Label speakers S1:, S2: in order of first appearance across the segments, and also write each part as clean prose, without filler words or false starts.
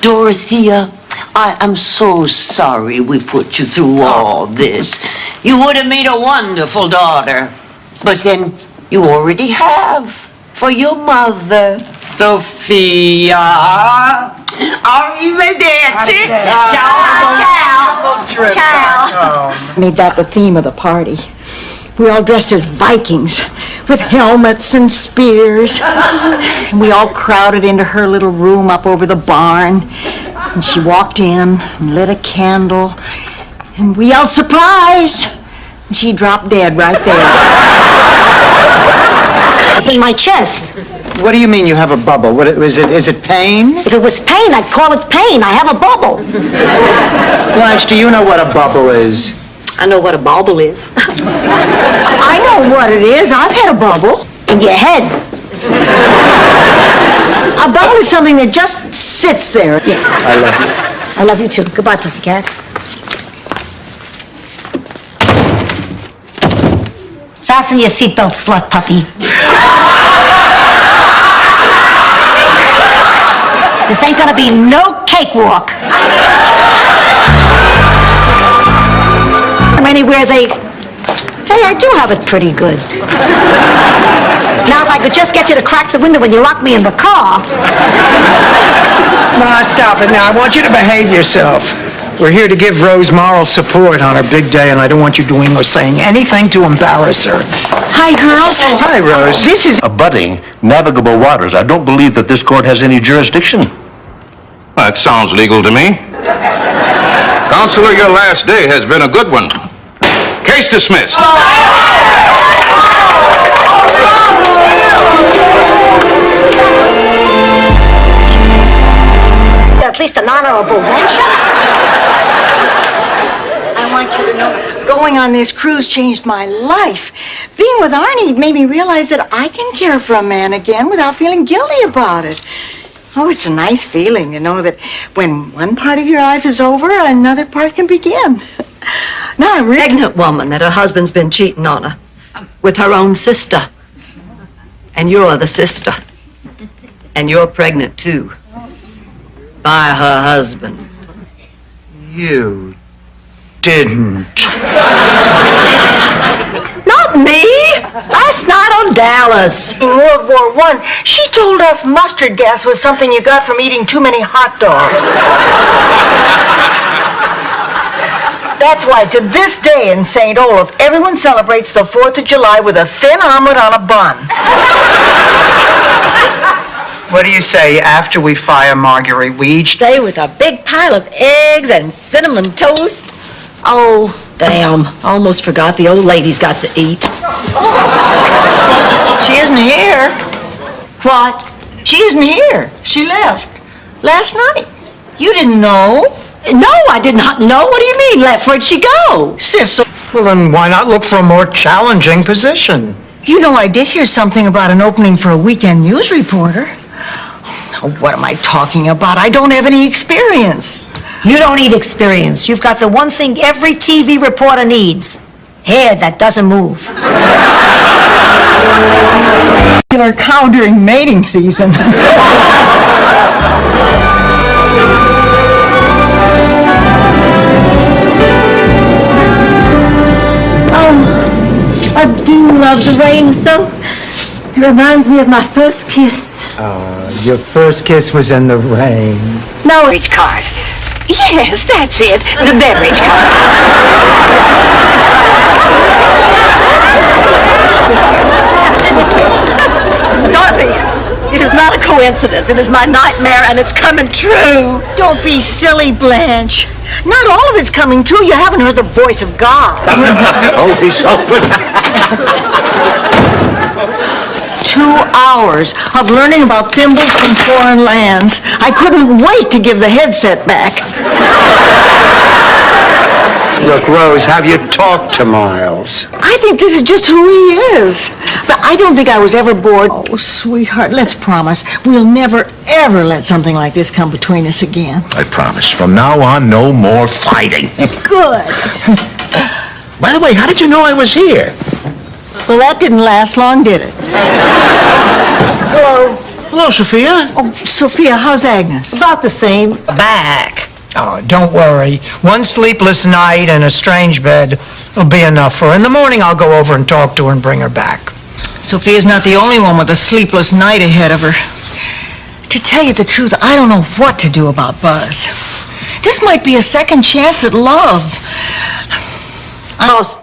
S1: Dorothea, I am so sorry we put you through all this. You would have made a wonderful daughter. But then you already have for your mother, Sophia. Arrivederci. Ciao, ciao. Ciao.
S2: Made that the theme of the party. We all dressed as Vikings with helmets and spears. And we all crowded into her little room up over the barn. And she walked in and lit a candle. And we yelled, "Surprise!" And she dropped dead right there.
S3: It's in my chest.
S4: What do you mean you have a bubble? Is it pain?
S3: If it was pain, I'd call it pain. I have a bubble.
S4: Blanche, do you know what a bubble is?
S3: I know what a bauble is.
S2: I know what it is. I've had a bubble.
S3: In your head.
S2: A bubble is something that just sits there.
S3: Yes.
S4: I love you.
S3: I love you too. Goodbye, pussycat. Fasten your seatbelt, slut puppy. This ain't gonna be no cakewalk. Anywhere hey, I do have it pretty good. Now, if I could just get you to crack the window when you lock me in the car.
S4: Ma, stop it now. I want you to behave yourself. We're here to give Rose moral support on her big day, and I don't want you doing or saying anything to embarrass her.
S2: Hi, girls.
S4: Oh, hi, Rose.
S2: This is
S5: Abutting navigable waters. I don't believe that this court has any jurisdiction.
S6: That sounds legal to me. Counselor, your last day has been a good one. Case dismissed.
S3: At least an honorable mention.
S2: I want you to know, going on this cruise changed my life. Being with Arnie made me realize that I can care for a man again without feeling guilty about it. Oh, it's a nice feeling to know that when one part of your life is over, another part can begin. Now I'm really...
S7: Pregnant woman that her husband's been cheating on her with her own sister. And you're the sister. And you're pregnant too. By her husband.
S4: You didn't.
S7: Not me! Last night on Dallas.
S2: In World War I, she told us mustard gas was something you got from eating too many hot dogs. That's why to this day in St. Olaf, everyone celebrates the 4th of July with a thin omelet on a bun.
S4: What do you say after we fire Marguerite? We each...
S7: Stay with a big pile of eggs and cinnamon toast. Oh, damn. Almost forgot the old lady's got to eat.
S2: She isn't here.
S7: What?
S2: She isn't here. She left last night. You didn't know?
S7: No, I did not know. What do you mean, left? Where'd she go?
S2: Sissel.
S4: Well, then why not look for a more challenging position?
S2: You know, I did hear something about an opening for a weekend news reporter. Now, what am I talking about? I don't have any experience.
S3: You don't need experience. You've got the one thing every TV reporter needs. Hair that doesn't move.
S2: Killer cow during mating season.
S7: I do love the rain so. It reminds me of my first kiss.
S4: Your first kiss was in the rain.
S3: No beverage card.
S1: Yes, that's it. The beverage card.
S7: Dorothy, it is not a coincidence. It is my nightmare, and it's coming true.
S2: Don't be silly, Blanche. Not all of it's coming true. You haven't heard the voice of God.
S5: Oh, he's open.
S2: 2 hours of learning about thimbles from foreign lands. I couldn't wait to give the headset back.
S4: Look, Rose, have you talked to Miles?
S2: I think this is just who he is. But I don't think I was ever bored. Oh, sweetheart, let's promise we'll never, ever let something like this come between us again.
S5: I promise. From now on, no more fighting.
S2: Good.
S5: By the way, how did you know I was here?
S2: Well, that didn't last long, did it?
S3: Hello.
S4: Hello, Sophia.
S2: Oh, Sophia, how's Agnes?
S3: About the same. Back.
S4: Oh, don't worry. One sleepless night and a strange bed will be enough for her. In the morning, I'll go over and talk to her and bring her back.
S2: Sophia's not the only one with a sleepless night ahead of her. To tell you the truth, I don't know what to do about Buzz. This might be a second chance at love.
S7: Cost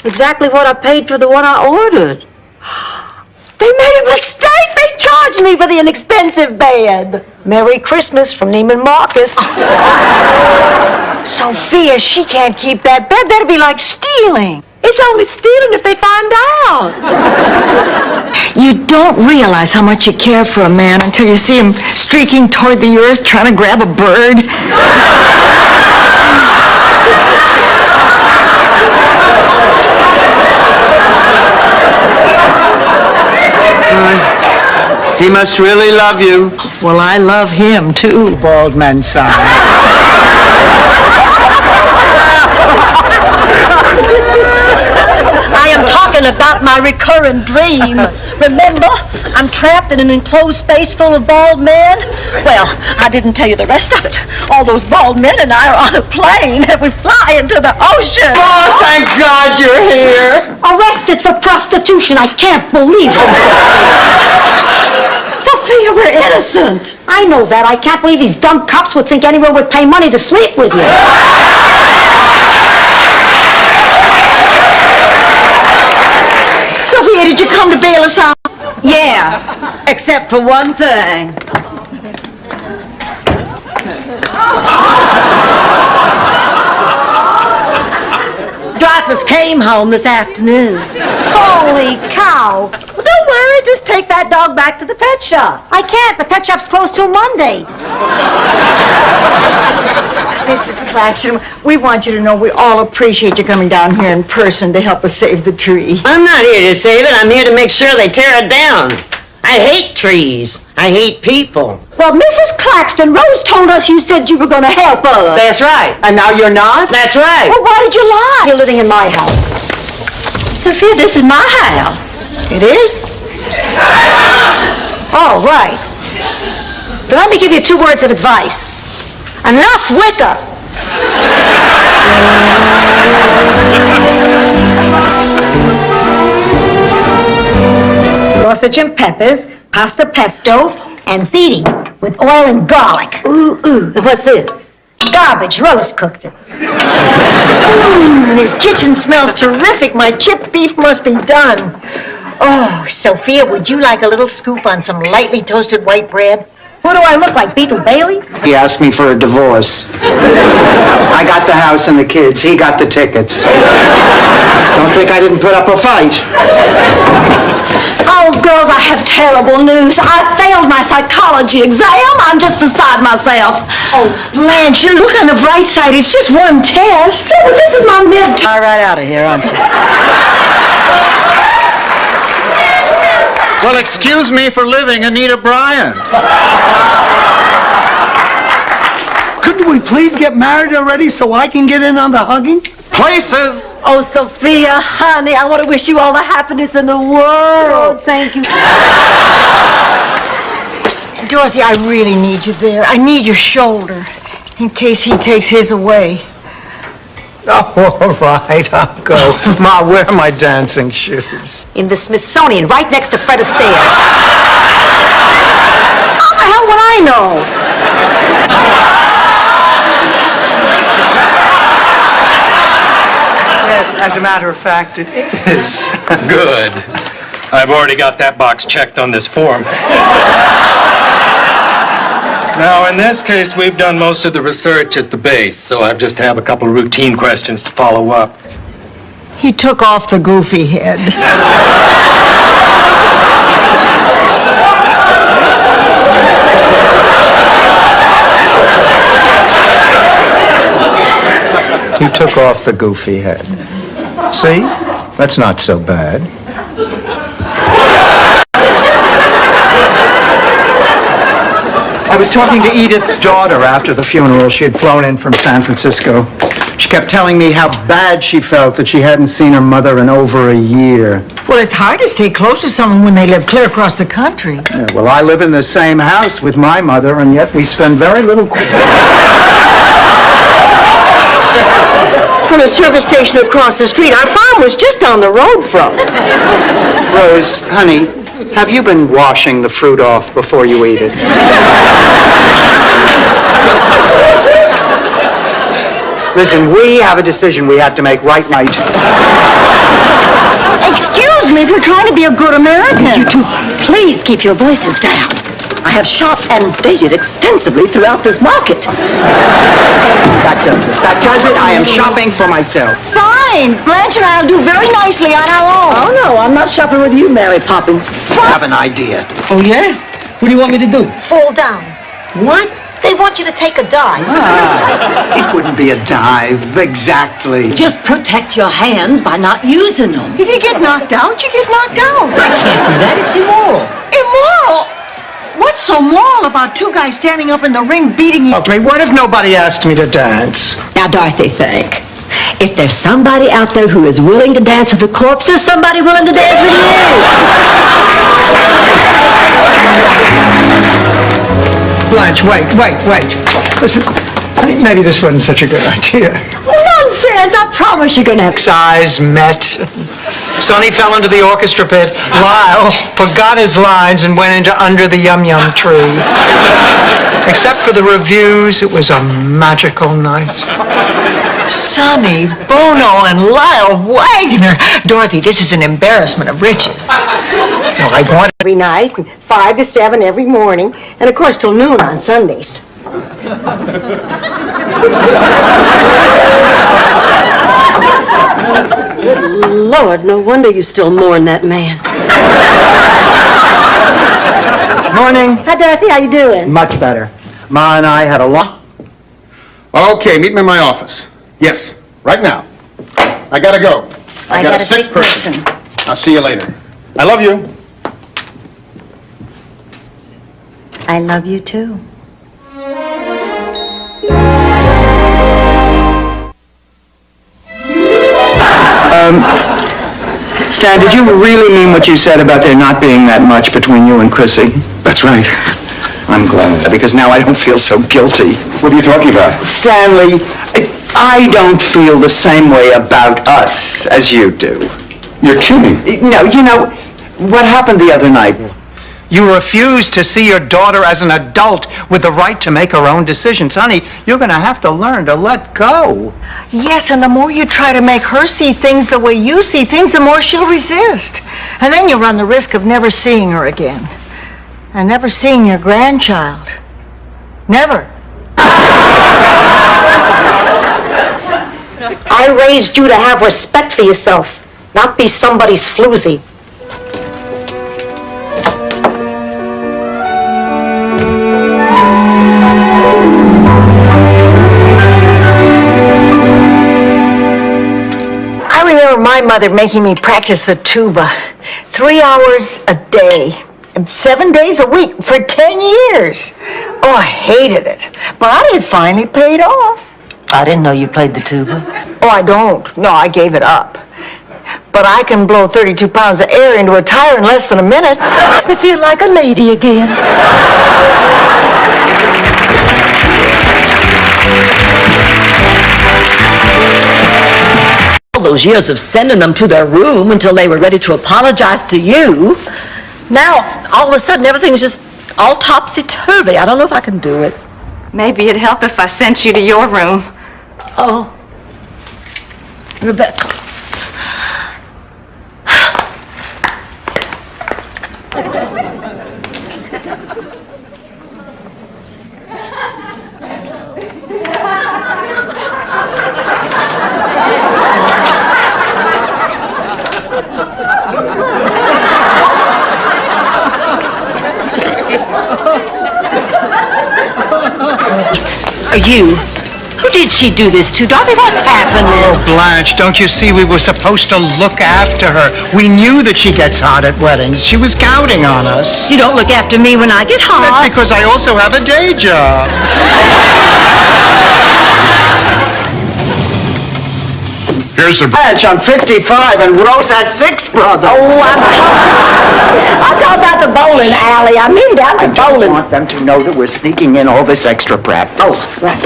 S7: exactly what I paid for the one I ordered. They made a mistake. They charged me for the inexpensive bed. Merry Christmas from Neiman Marcus.
S2: Sophia, she can't keep that bed. That'd be like stealing.
S7: It's only stealing if they find out.
S2: You don't realize how much you care for a man until you see him streaking toward the earth trying to grab a bird.
S8: He must really love you.
S2: Well, I love him, too.
S4: Bald man sigh.
S7: I am talking about my recurring dream. Remember, I'm trapped in an enclosed space full of bald men. Well, I didn't tell you the rest of it. All those bald men and I are on a plane and we fly into the ocean.
S8: Oh, thank God you're here.
S3: Arrested for prostitution. I can't believe it.
S7: Sophia, we're innocent.
S3: I know that. I can't believe these dumb cops would think anyone would pay money to sleep with you.
S2: Sophia, did you come to bail us out?
S7: Yeah, except for one thing. Dreyfus came home this afternoon.
S3: Holy cow.
S7: Well, don't worry, just take that dog back to the pet shop.
S3: I can't. The pet shop's closed till Monday.
S2: Mrs. Claxton, we want you to know we all appreciate you coming down here in person to help us save the tree.
S1: I'm not here to save it. I'm here to make sure they tear it down. I hate trees. I hate people.
S3: Well, Mrs. Claxton, Rose told us you said you were going to help us.
S1: That's right.
S8: And now you're not?
S1: That's right.
S3: Well, why did you lie? You're living in my house.
S7: Sophia, this is my house.
S3: It is? Oh, right. Then let me give you 2 words of advice. Enough wicker. Sausage and peppers, pasta pesto, and seating with oil and garlic. Ooh. What's this? Garbage. Rose cooked it.
S2: His kitchen smells terrific. My chipped beef must be done. Oh, Sophia, would you like a little scoop on some lightly toasted white bread?
S3: What do I look like, Beetle Bailey?
S8: He asked me for a divorce. I got the house and the kids. He got the tickets. Don't think I didn't put up a fight.
S7: Oh, girls, I have terrible news. I failed my psychology exam. I'm just beside myself.
S2: Oh, Blanche, you look on the bright side. It's just one test.
S7: Oh, this is my midterm.
S2: All right out of here, aren't you?
S9: Well, excuse me for living, Anita Bryant.
S4: Couldn't we please get married already so I can get in on the hugging?
S9: Places.
S7: Oh, Sophia, honey, I want to wish you all the happiness in the world.
S3: Thank you.
S2: Dorothy, I really need you there. I need your shoulder in case he takes his away.
S4: Oh, all right, I'll go. Ma, where are my dancing shoes?
S3: In the Smithsonian, right next to Fred Astaire's. How the hell would I know?
S8: Yes, as a matter of fact, it is.
S10: Good. I've already got that box checked on this form. Now, in this case, we've done most of the research at the base, so I just have a couple of routine questions to follow up.
S2: He took off the goofy head.
S4: He took off the goofy head. See? That's not so bad.
S8: I was talking to Edith's daughter after the funeral. She had flown in from San Francisco She kept telling me how bad she felt that she hadn't seen her mother in over a year.
S2: Well, it's hard to stay close to someone when they live clear across the country.
S8: Yeah, well, I live in the same house with my mother, and yet we spend very little...
S7: From the service station across the street, our farm was just down the road from.
S8: Rose, honey, have you been washing the fruit off before you eat it? Listen, we have a decision we have to make right now.
S2: Excuse me if you're trying to be a good American.
S7: You two, please keep your voices down. I have shopped and dated extensively throughout this market.
S8: That does it. That does it. I am shopping for myself.
S2: Fine. Blanche and I'll do very nicely on our own.
S7: Oh, no, I'm not shopping with you, Mary Poppins.
S8: I have an idea.
S10: Oh, yeah? What do you want me to do?
S3: Fall down.
S10: What?
S3: They want you to take a dive.
S8: It wouldn't be a dive, exactly.
S7: Just protect your hands by not using them.
S2: If you get knocked out, you get knocked out.
S10: I can't do that. It's immoral.
S2: Immoral? What's so moral about two guys standing up in the ring beating each
S4: Okay, what if nobody asked me to dance?
S7: Now, Dorothy, think. If there's somebody out there who is willing to dance with the corpse, there's somebody willing to dance with you.
S4: Blanche, wait. Listen, I think maybe this wasn't such a good idea.
S7: Nonsense! I promise you're gonna have...
S4: Eyes met. Sonny fell into the orchestra pit. Lyle forgot his lines and went into Under the Yum Yum Tree. Except for the reviews, it was a magical night.
S2: Sonny, Bono, and Lyle Wagner. Dorothy, this is an embarrassment of riches.
S4: Well, I wanted...
S2: Every night, 5 to 7 every morning, and of course till noon on Sundays.
S7: Good Lord, no wonder you still mourn that man.
S8: Morning.
S7: Hi, Dorothy, how you doing?
S8: Much better. Ma and I had a long...
S9: Okay, meet me in my office. Yes, right now. I gotta go. I got a sick person. I'll see you later. I love you.
S3: I love you too.
S8: Stan, did you really mean what you said about there not being that much between you and Chrissy?
S6: That's right.
S8: I'm glad, because now I don't feel so guilty.
S6: What are you talking about?
S8: Stanley, I don't feel the same way about us as you do.
S6: You're kidding.
S8: No, you know, what happened the other night?
S4: You refused to see your daughter as an adult with the right to make her own decisions. Honey, you're going to have to learn to let go.
S2: Yes, and the more you try to make her see things the way you see things, the more she'll resist. And then you run the risk of never seeing her again. And never seeing your grandchild. Never.
S3: I raised you to have respect for yourself, not be somebody's floozy.
S2: I remember my mother making me practice the tuba 3 hours a day, 7 days a week for 10 years. Oh, I hated it, but it finally paid off.
S7: I didn't know you played the tuba.
S2: Oh, I don't. No, I gave it up. But I can blow 32 pounds of air into a tire in less than a minute. Makes me feel like a lady again.
S7: All those years of sending them to their room until they were ready to apologize to you. Now, all of a sudden, everything's just all topsy-turvy. I don't know if I can do it.
S11: Maybe it'd help if I sent you to your room.
S7: Oh. Rebecca. Are you? Who did she do this to? Dorothy, what's happening?
S4: Oh, Blanche, don't you see we were supposed to look after her? We knew that she gets hot at weddings. She was counting on us.
S7: You don't look after me when I get hot.
S4: That's because I also have a day job.
S6: Here's the...
S8: Blanche, I'm 55 and Rose has 6 brothers.
S3: Oh, I'm talking about the bowling alley. I mean down the
S8: I don't
S3: bowling.
S8: want them to know that we're sneaking in all this extra practice.
S3: Oh, right.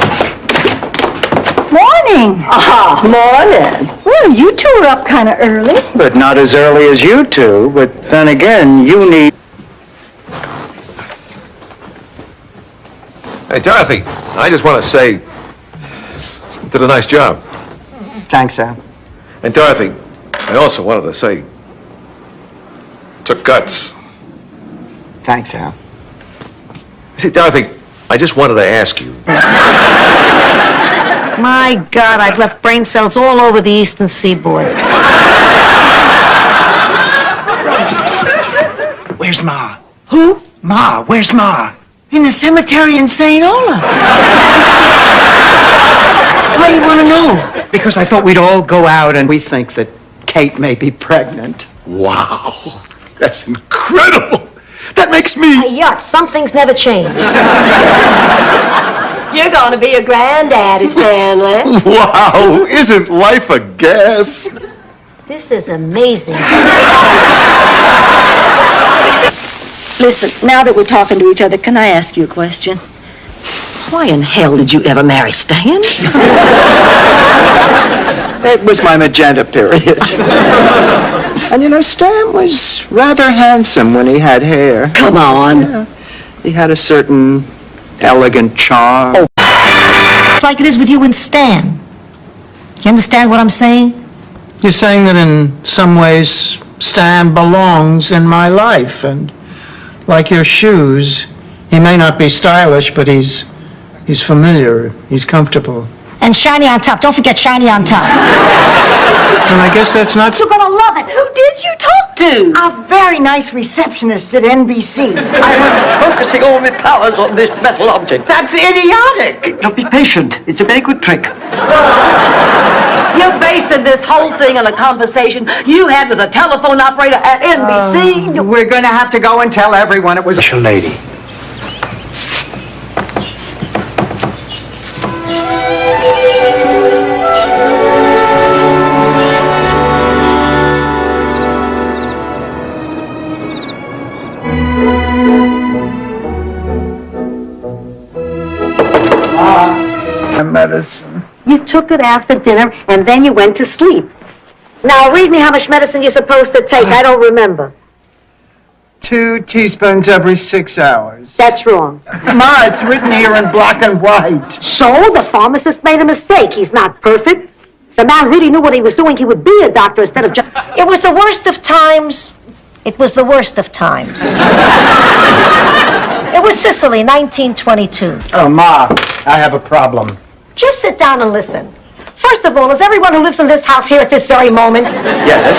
S2: Morning.
S3: Morning.
S2: Well, you two are up kind of early.
S8: But not as early as you two. But then again, you need...
S12: Hey, Dorothy, I just want to say, you did a nice job.
S8: Thanks, Al.
S12: And Dorothy, I also wanted to say, took guts.
S8: Thanks, Al.
S12: See, Dorothy, I just wanted to ask you.
S3: My God, I've left brain cells all over the eastern seaboard.
S8: Where's Ma?
S2: Who?
S8: Ma, where's Ma?
S2: In the cemetery in St. Ola. Why do you want to know?
S8: Because I thought we'd all go out and we think that Kate may be pregnant.
S6: Wow. That's incredible. That makes me...
S3: Yut, some things never change. You're gonna be a granddaddy, Stanley.
S6: Wow. Isn't life a gas?
S3: This is amazing.
S7: Listen, now that we're talking to each other, can I ask you a question? Why in hell did you ever marry Stan?
S8: It was my magenta period. And you know, Stan was rather handsome when he had hair.
S7: Come on.
S8: Yeah. He had a certain elegant charm.
S3: It's like it is with you and Stan. You understand what I'm saying?
S4: You're saying that in some ways Stan belongs in my life, and like your shoes, he may not be stylish, but he's familiar, he's comfortable.
S3: And shiny on top. Don't forget shiny on top.
S4: And I guess that's not...
S2: You're gonna love it. Who did you talk to? A very nice receptionist at NBC.
S8: I'm focusing all my powers on this metal object.
S2: That's idiotic.
S8: Now be patient. It's a very good trick.
S7: You're basing this whole thing on a conversation you had with a telephone operator at NBC.
S8: We're gonna have to go and tell everyone it was a lady. Medicine.
S3: You took it after dinner, and then you went to sleep. Now, read me how much medicine you're supposed to take. I don't remember.
S8: 2 teaspoons every 6 hours.
S3: That's wrong.
S8: Ma, it's written here in black and white.
S3: So, the pharmacist made a mistake. He's not perfect. If the man really knew what he was doing, he would be a doctor instead of just... It was the worst of times. It was the worst of times. It was Sicily, 1922.
S8: Oh, Ma, I have a problem.
S3: Just sit down and listen. First of all, is everyone who lives in this house here at this very moment?
S8: Yes.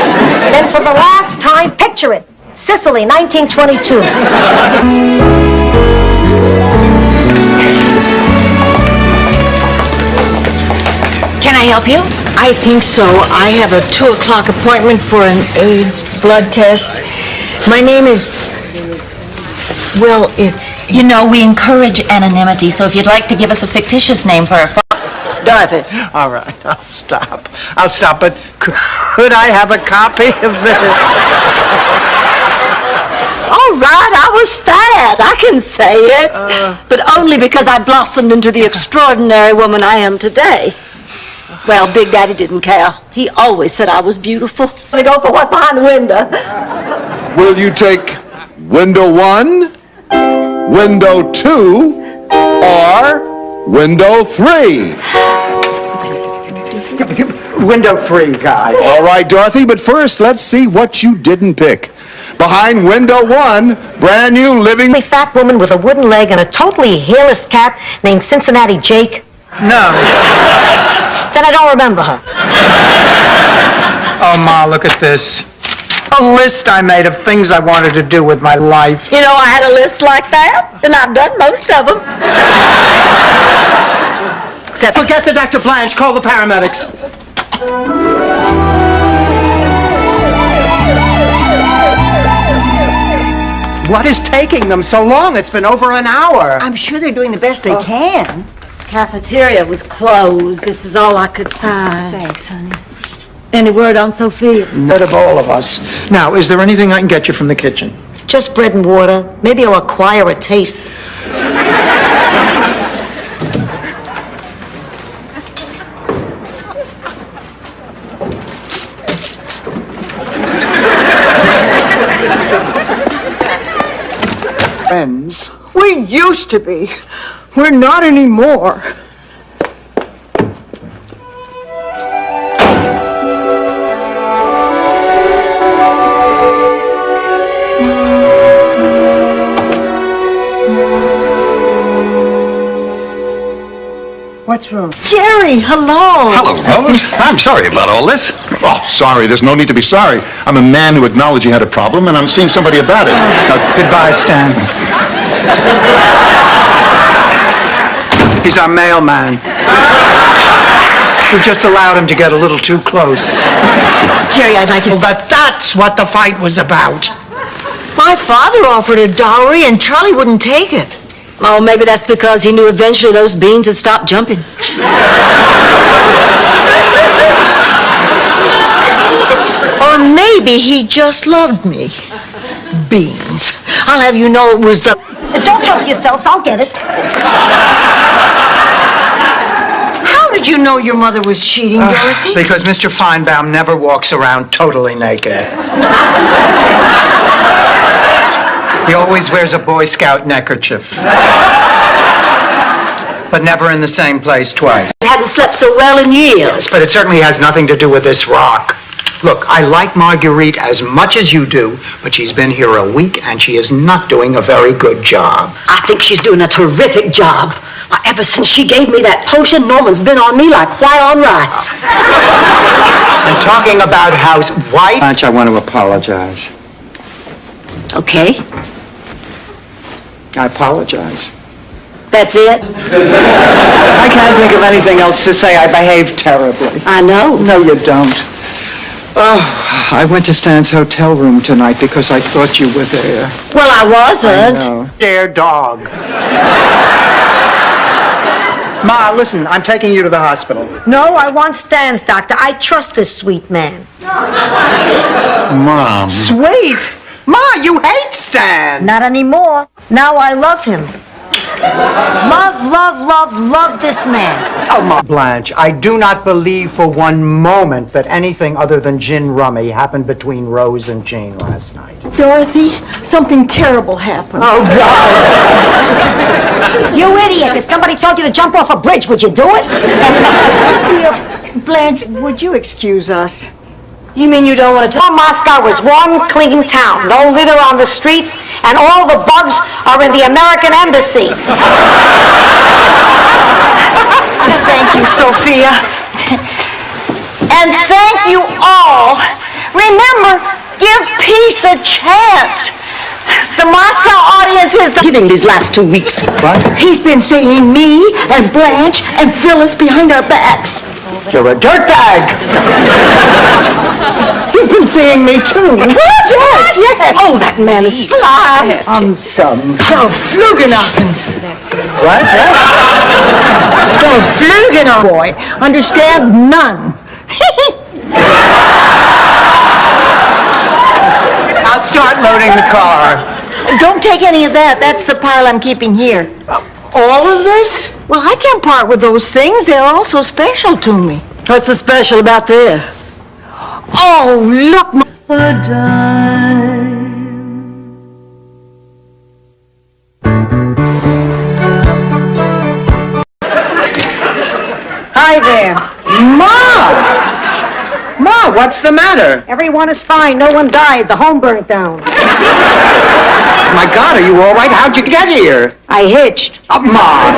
S3: Then for the last time, picture it. Sicily, 1922.
S2: Can I help you? I think so. I have a 2:00 appointment for an AIDS blood test. My name is... Well, it's...
S11: You know, we encourage anonymity, so if you'd like to give us a fictitious name for a
S8: Dorothy. All right, I'll stop. But could I have a copy of this?
S7: All right, I was fat. I can say it. But only because I blossomed into the extraordinary woman I am today. Well, Big Daddy didn't care. He always said I was beautiful. I'm gonna go for what's behind the window.
S6: Will you take window 1, window 2, or window 3?
S8: Window 3, guy.
S6: All right, Dorothy, but first, let's see what you didn't pick. Behind window 1, brand new living...
S3: A fat woman with a wooden leg and a totally hairless cat named Cincinnati Jake.
S8: No.
S3: Then I don't remember her.
S4: Oh, Ma, look at this. A list I made of things I wanted to do with my life.
S7: You know, I had a list like that, and I've done most of them. Except
S8: Forget the Dr. Blanche. Call the paramedics. What is taking them so long? It's been over an hour.
S2: I'm sure they're doing the best they can.
S7: cafeteria was closed. This is all I could find.
S2: Thanks, honey.
S7: Any word on Sophia?
S4: None of all of us. Now, is there anything I can get you from the kitchen?
S3: Just bread and water. Maybe I'll acquire a taste.
S2: Friends. We used to be. We're not anymore. What's wrong? Jerry, hello.
S6: Hello, Rose. I'm sorry about all this.
S9: Oh, sorry. There's no need to be sorry. I'm a man who acknowledged he had a problem, and I'm seeing somebody about it.
S4: Goodbye, Stan. He's our mailman. We just allowed him to get a little too close.
S2: Jerry, I'd like it.
S4: Well, that's what the fight was about.
S2: My father offered a dowry and Charlie wouldn't take it.
S7: Oh, maybe that's because he knew eventually those beans would stop jumping.
S2: Or maybe he just loved me. Beans. I'll have you know it was the...
S3: Don't trouble yourselves, I'll get it.
S2: How did you know your mother was cheating, Dorothy?
S4: Because Mr. Feinbaum never walks around totally naked. He always wears a Boy Scout neckerchief. But never in the same place twice.
S7: I hadn't slept so well in years.
S4: But it certainly has nothing to do with this rock. Look, I like Marguerite as much as you do, but she's been here a week and she is not doing a very good job.
S7: I think she's doing a terrific job. Why, ever since she gave me that potion, Norman's been on me like white on rice.
S4: And talking about house white...
S8: Blanche, I want to apologize.
S7: Okay,
S8: I apologize.
S7: that's it.
S8: I can't think of anything else to say. I behaved terribly.
S7: I know.
S8: No, you don't. Oh, I went to Stan's hotel room tonight because I thought you were there.
S7: Well, I wasn't.
S8: No.
S4: Dear dog. Ma, listen, I'm taking you to the hospital.
S3: No, I want Stan's doctor. I trust this sweet man.
S9: Mom.
S4: Sweet! Ma, you hate Stan!
S3: Not anymore. Now I love him. Love this man.
S4: Oh, Ma Blanche, I do not believe for one moment that anything other than gin rummy happened between Rose and Jane last night.
S2: Dorothy, something terrible happened.
S4: Oh, God!
S3: You idiot. If somebody told you to jump off a bridge, would you do it?
S2: Blanche, would you excuse us?
S7: You mean you don't want to talk?
S3: Moscow was one clean town. No litter on the streets, and all the bugs are in the American embassy.
S2: Thank you, Sophia.
S3: And thank you all. Remember, give peace a chance. The Moscow audience is
S7: Giving these last 2 weeks.
S8: What?
S2: He's been saying me and Blanche and Phyllis behind our backs.
S4: You're a dirtbag! He's been seeing me, too.
S2: Yes.
S7: Oh, that man is sly.
S4: I'm scum.
S2: So Flugenochen.
S4: What?
S2: So Flugenochen, boy. Understand? None.
S4: I'll start loading the car.
S2: Don't take any of that. That's the pile I'm keeping here.
S4: All of this?
S2: Well, I can't part with those things. They're all so special to me.
S7: What's so special about this?
S2: Oh, look.
S8: Hi there. Ma, what's the matter?
S3: Everyone is fine. No one died. The home burnt down.
S8: My God, are you all right? How'd you get here?
S3: I hitched.
S8: Ma.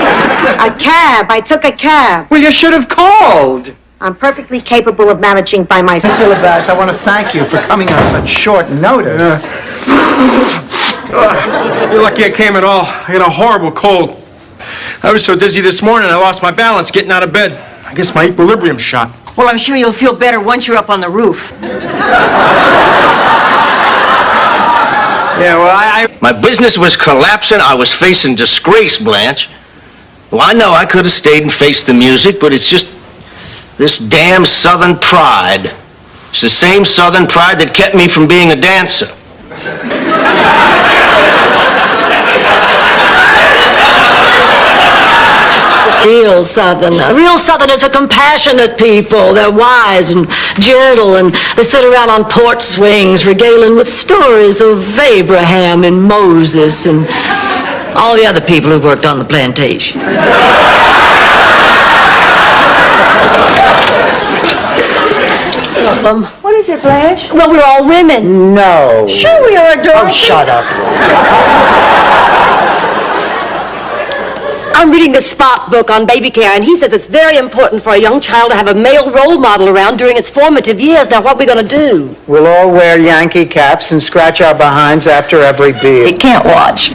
S3: A cab. I took a cab.
S8: Well, you should have called.
S3: I'm perfectly capable of managing by myself.
S4: Mr. Labas, I want to thank you for coming on such short notice.
S10: You're lucky I came at all. I got a horrible cold. I was so dizzy this morning I lost my balance getting out of bed. I guess my equilibrium's shot.
S2: Well, I'm sure you'll feel better once you're up on the roof.
S10: Yeah, well,
S13: My business was collapsing. I was facing disgrace, Blanche. Well, I know I could have stayed and faced the music, but it's just this damn Southern pride. It's the same Southern pride that kept me from being a dancer.
S7: Real Southerners are compassionate people. They're wise and gentle, and they sit around on porch swings regaling with stories of Abraham and Moses and all the other people who worked on the plantation.
S2: What is it, Blanche?
S7: Well, we're all women.
S8: No.
S2: Sure we are, Dorothy.
S8: Oh, shut up.
S7: I'm reading the Spock book on baby care, and he says it's very important for a young child to have a male role model around during its formative years. Now, what are we going to do?
S8: We'll all wear Yankee caps and scratch our behinds after every beer.
S2: You can't watch.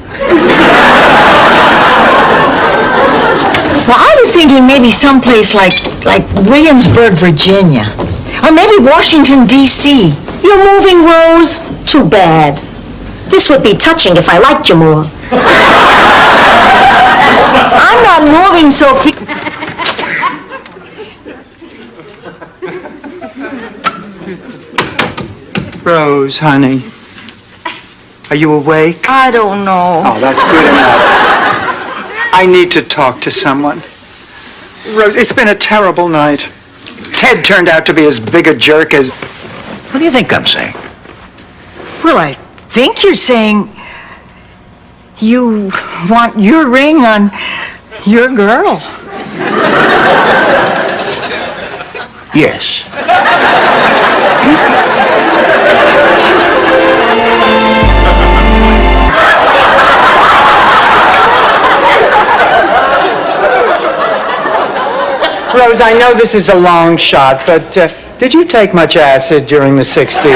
S2: Well, I was thinking maybe someplace like Williamsburg, Virginia. Or maybe Washington, D.C.
S3: You're moving, Rose? Too bad. This would be touching if I liked you more.
S2: I'm not moving, Sophie.
S8: Rose, honey. Are you awake?
S2: I don't know.
S8: Oh, that's good enough. I need to talk to someone. Rose, it's been a terrible night. Ted turned out to be as big a jerk as...
S5: What do you think I'm saying?
S2: Well, I think you're saying you want your ring on your girl.
S5: Yes.
S8: Rose, I know this is a long shot, but did you take much acid during the 60s?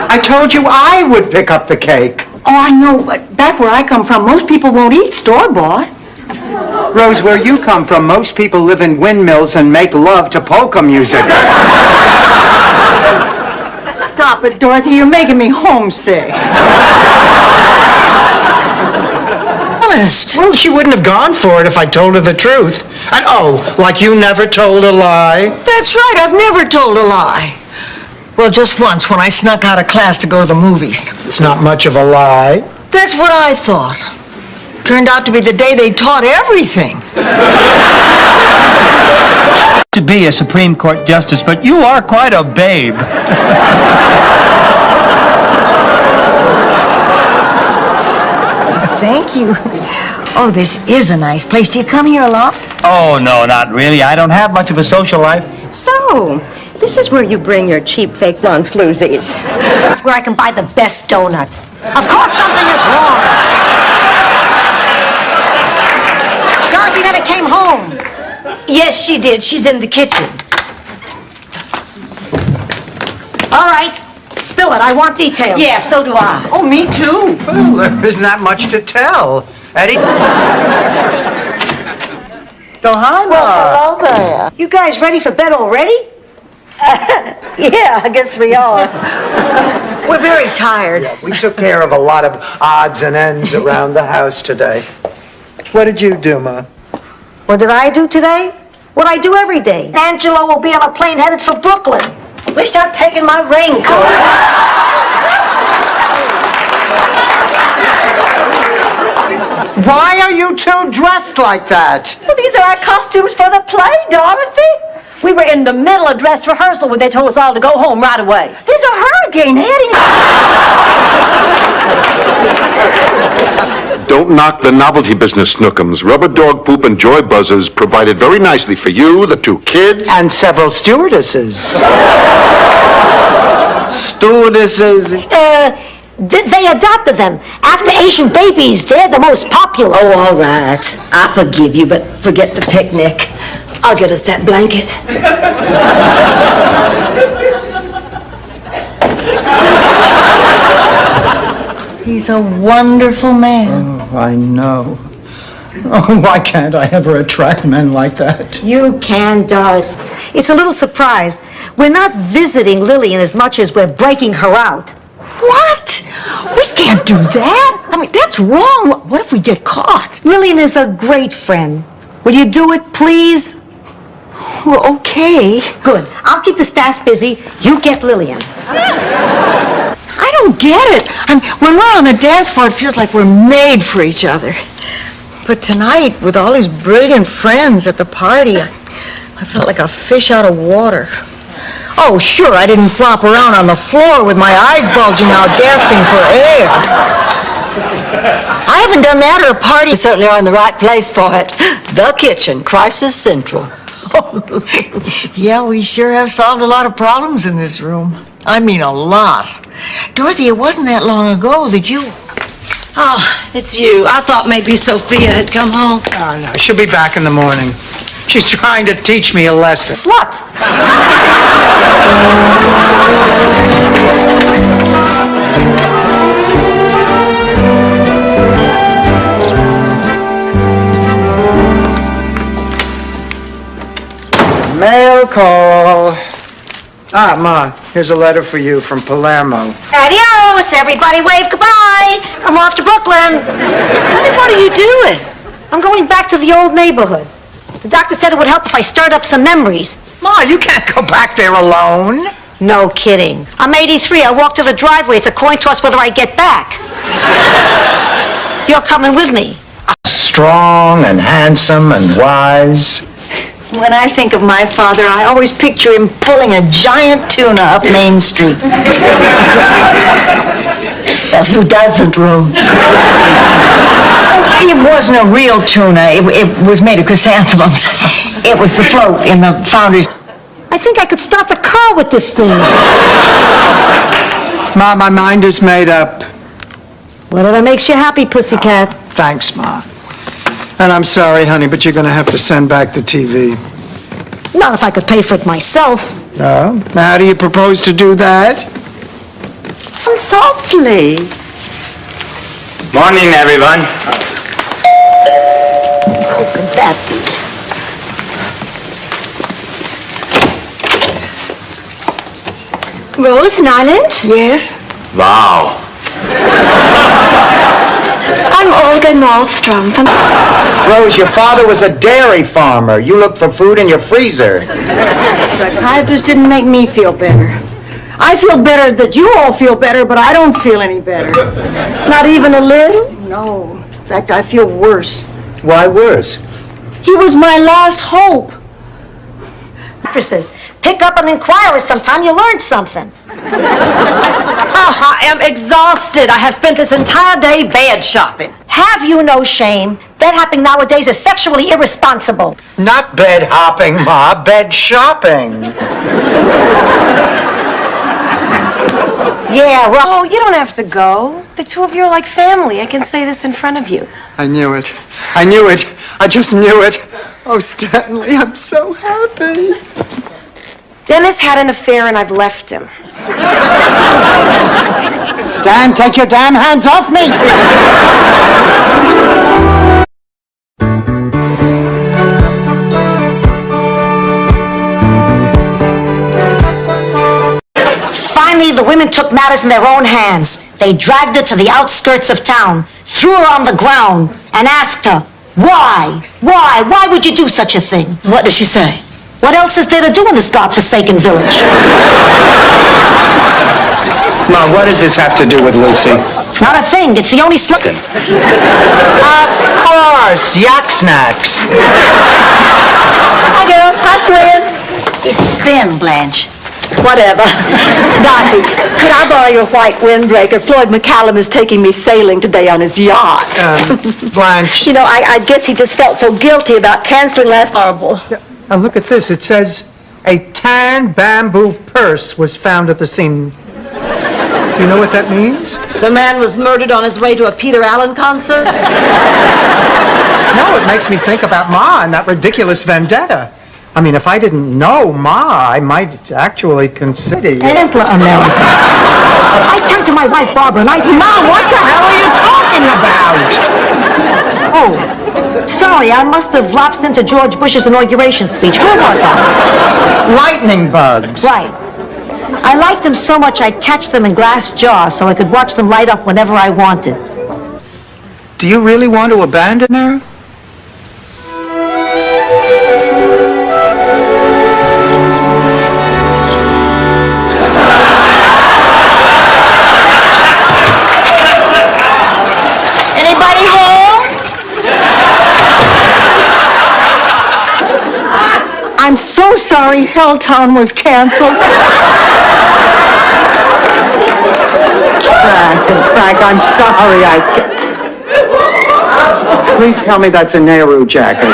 S8: I told you I would pick up the cake.
S2: Oh, I know, but back where I come from, most people won't eat store-bought.
S8: Rose, where you come from, most people live in windmills and make love to polka music.
S2: Stop it, Dorothy. You're making me homesick.
S4: Honest. Well, she wouldn't have gone for it if I told her the truth. And like you never told a lie?
S2: That's right. I've never told a lie. Well, just once when I snuck out of class to go to the movies.
S4: It's not much of a lie.
S2: That's what I thought. Turned out to be the day they taught everything.
S14: To be a Supreme Court justice, but you are quite a babe.
S2: Thank you. Oh, this is a nice place. Do you come here a lot?
S14: Oh, no, not really. I don't have much of a social life.
S7: So, this is where you bring your cheap fake blonde floozies.
S3: Where I can buy the best donuts. Of course something is wrong. Dorothy never came home.
S7: Yes, she did. She's in the kitchen.
S3: All right, spill it. I want details.
S7: Yeah, so do I.
S8: Oh, me too. Well, there isn't that much to tell. Eddie?
S2: So hi,
S3: Well, hello there. You guys ready for bed already?
S7: Yeah, I guess we are.
S2: We're very tired.
S8: Yeah, we took care of a lot of odds and ends around the house today. What did you do, Ma?
S3: What did I do today? What I do every day. Angelo will be on a plane headed for Brooklyn.
S7: Wish I'd taken my raincoat.
S8: Why are you two dressed like that?
S7: Well, these are our costumes for the play, Dorothy. We were in the middle of dress rehearsal when they told us all to go home right away.
S2: There's a hurricane heading.
S9: Don't knock the novelty business, Snookums. Rubber dog poop and joy buzzers provided very nicely for you, the two kids.
S8: And several stewardesses.
S14: Stewardesses.
S3: They adopted them. After Asian babies, they're the most popular.
S7: Oh, all right. I forgive you, but forget the picnic. I'll get us that blanket.
S2: He's a wonderful man.
S8: Oh, I know. Oh, why can't I ever attract men like that?
S3: You can, Dorothy. It's a little surprise. We're not visiting Lillian as much as we're breaking her out.
S2: What? We can't do that. I mean, that's wrong. What if we get caught?
S3: Lillian is a great friend. Will you do it, please?
S2: Well, okay.
S3: Good. I'll keep the staff busy. You get Lillian.
S2: I don't get it. When we're on the dance floor, it feels like we're made for each other. But tonight, with all these brilliant friends at the party, I felt like a fish out of water. Oh, sure, I didn't flop around on the floor with my eyes bulging out, gasping for air. I haven't done that at a party.
S7: You certainly are in the right place for it. The kitchen, Crisis Central.
S2: Yeah, we sure have solved a lot of problems in this room. I mean, a lot. Dorothy, it wasn't that long ago that you...
S7: Oh, it's you. I thought maybe Sophia had come home.
S4: Oh, no, she'll be back in the morning. She's trying to teach me a lesson.
S3: Slut!
S4: Mail call. Ah, Ma, here's a letter for you from Palermo.
S3: Adios, everybody wave goodbye. I'm off to Brooklyn. Honey, what are you doing? I'm going back to the old neighborhood. The doctor said it would help if I stirred up some memories.
S4: Ma, you can't go back there alone.
S3: No kidding. I'm 83. I walk to the driveway. It's a coin toss whether I get back. You're coming with me.
S8: Strong and handsome and wise.
S2: When I think of my father, I always picture him pulling a giant tuna up Main Street.
S7: Well, who doesn't, Rose?
S2: It wasn't a real tuna. It was made of chrysanthemums. It was the float in the Founders.
S3: I think I could start the car with this thing.
S4: Ma, my mind is made up.
S3: Whatever makes you happy, pussycat.
S4: Thanks, Ma. And I'm sorry, honey, but you're going to have to send back the TV.
S3: Not if I could pay for it myself.
S4: No? How do you propose to do that?
S7: Softly.
S15: Morning, everyone.
S3: How could that be?
S7: Rose Nyland?
S2: Yes?
S15: Wow.
S7: I'm Olga Nordstrom from...
S8: Rose, your father was a dairy farmer. You look for food in your freezer.
S2: Psychiatrist didn't make me feel better. I feel better that you all feel better, but I don't feel any better.
S7: Not even a little?
S2: No. In fact, I feel worse.
S8: Why worse?
S2: He was my last hope.
S3: Doctor says, pick up an Inquirer sometime, you learned something.
S7: I am exhausted. I have spent this entire day bed shopping.
S3: Have you no shame? Bed hopping nowadays is sexually irresponsible.
S4: Not bed hopping, Ma, bed shopping.
S3: Yeah, well...
S16: Oh, you don't have to go. The two of you are like family. I can say this in front of you.
S4: I knew it. I knew it. I just knew it. Oh, Stanley, I'm so happy.
S16: Dennis had an affair and I've left him.
S4: Dan, take your damn hands off me!
S3: Finally, the women took matters in their own hands. They dragged her to the outskirts of town, threw her on the ground, and asked her, why? Why would you do such a thing?
S7: What did she say?
S3: What else is there to do in this godforsaken village?
S8: Ma, what does this have to do with Lucy?
S3: Not a thing. It's the only slip.
S4: Of course, yak snacks.
S7: Hi, girls. Hi, Swin.
S2: It's Spin, Blanche.
S7: Whatever. Dorothy, could I borrow your white windbreaker? Floyd McCallum is taking me sailing today on his yacht.
S4: Blanche.
S7: You know, I guess he just felt so guilty about canceling last horrible.
S4: Now look at this. It says, a tan bamboo purse was found at the scene. You know what that means?
S7: The man was murdered on his way to a Peter Allen concert?
S4: No, it makes me think about Ma and that ridiculous vendetta. I mean, if I didn't know Ma, I might actually consider you.
S3: I turned to my wife, Barbara, and I said,
S4: Mom, what the hell are you talking about?
S3: oh, sorry, I must have lapsed into George Bush's inauguration speech. Where was I?
S4: Lightning bugs.
S3: Right. I liked them so much I'd catch them in glass jars so I could watch them light up whenever I wanted.
S8: Do you really want to abandon her?
S2: Anybody home? I'm so sorry Helltown was canceled. Frank, I'm sorry.
S8: Please tell me that's a Nehru jacket.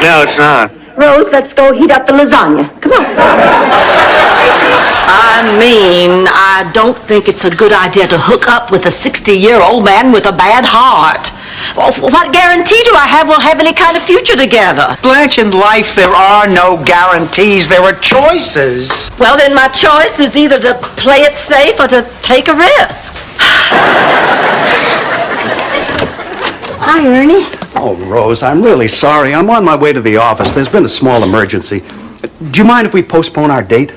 S13: No, it's not.
S7: Rose, let's go heat up the lasagna. Come on.
S3: I don't think it's a good idea to hook up with a 60-year-old man with a bad heart. What guarantee do I have we'll have any kind of future together?
S8: Blanche, in life there are no guarantees. There are choices.
S3: Well, then my choice is either to play it safe or to take a risk.
S2: Hi, Ernie.
S9: Oh, Rose, I'm really sorry. I'm on my way to the office. There's been a small emergency. Do you mind if we postpone our date?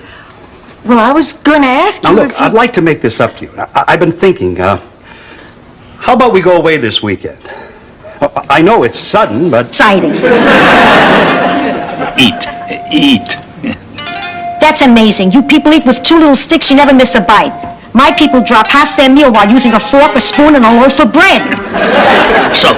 S2: Well, I was going to ask you
S9: Now, look,
S2: if you...
S9: I'd like to make this up to you. I've been thinking, how about we go away this weekend? I know it's sudden, but...
S3: Exciting.
S5: Eat.
S3: That's amazing. You people eat with 2 little sticks, you never miss a bite. My people drop half their meal while using a fork, a spoon, and a loaf of bread.
S5: So.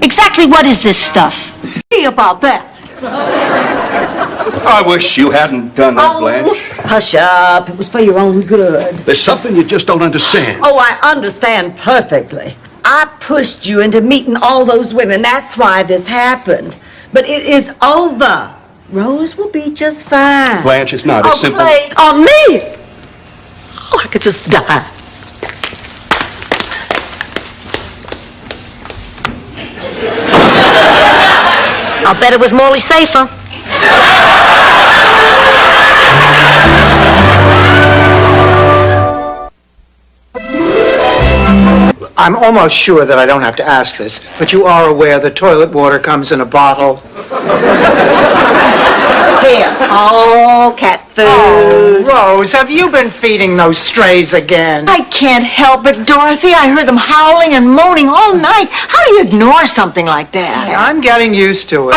S3: Exactly what is this stuff?
S2: Hey about that.
S12: I wish you hadn't done that, Blanche.
S3: Hush up. It was for your own good.
S12: There's something you just don't understand.
S3: Oh, I understand perfectly. I pushed you into meeting all those women. That's why this happened. But it is over. Rose will be just fine.
S12: Blanche, it's not as simple.
S3: Play on me. Oh, I could just die. I'll bet it was Morley safer.
S8: I'm almost sure that I don't have to ask this, but you are aware that toilet water comes in a bottle.
S2: Here. Oh, cat food.
S8: Oh, Rose, have you been feeding those strays again?
S2: I can't help it, Dorothy. I heard them howling and moaning all night. How do you ignore something like that?
S8: I'm getting used to it.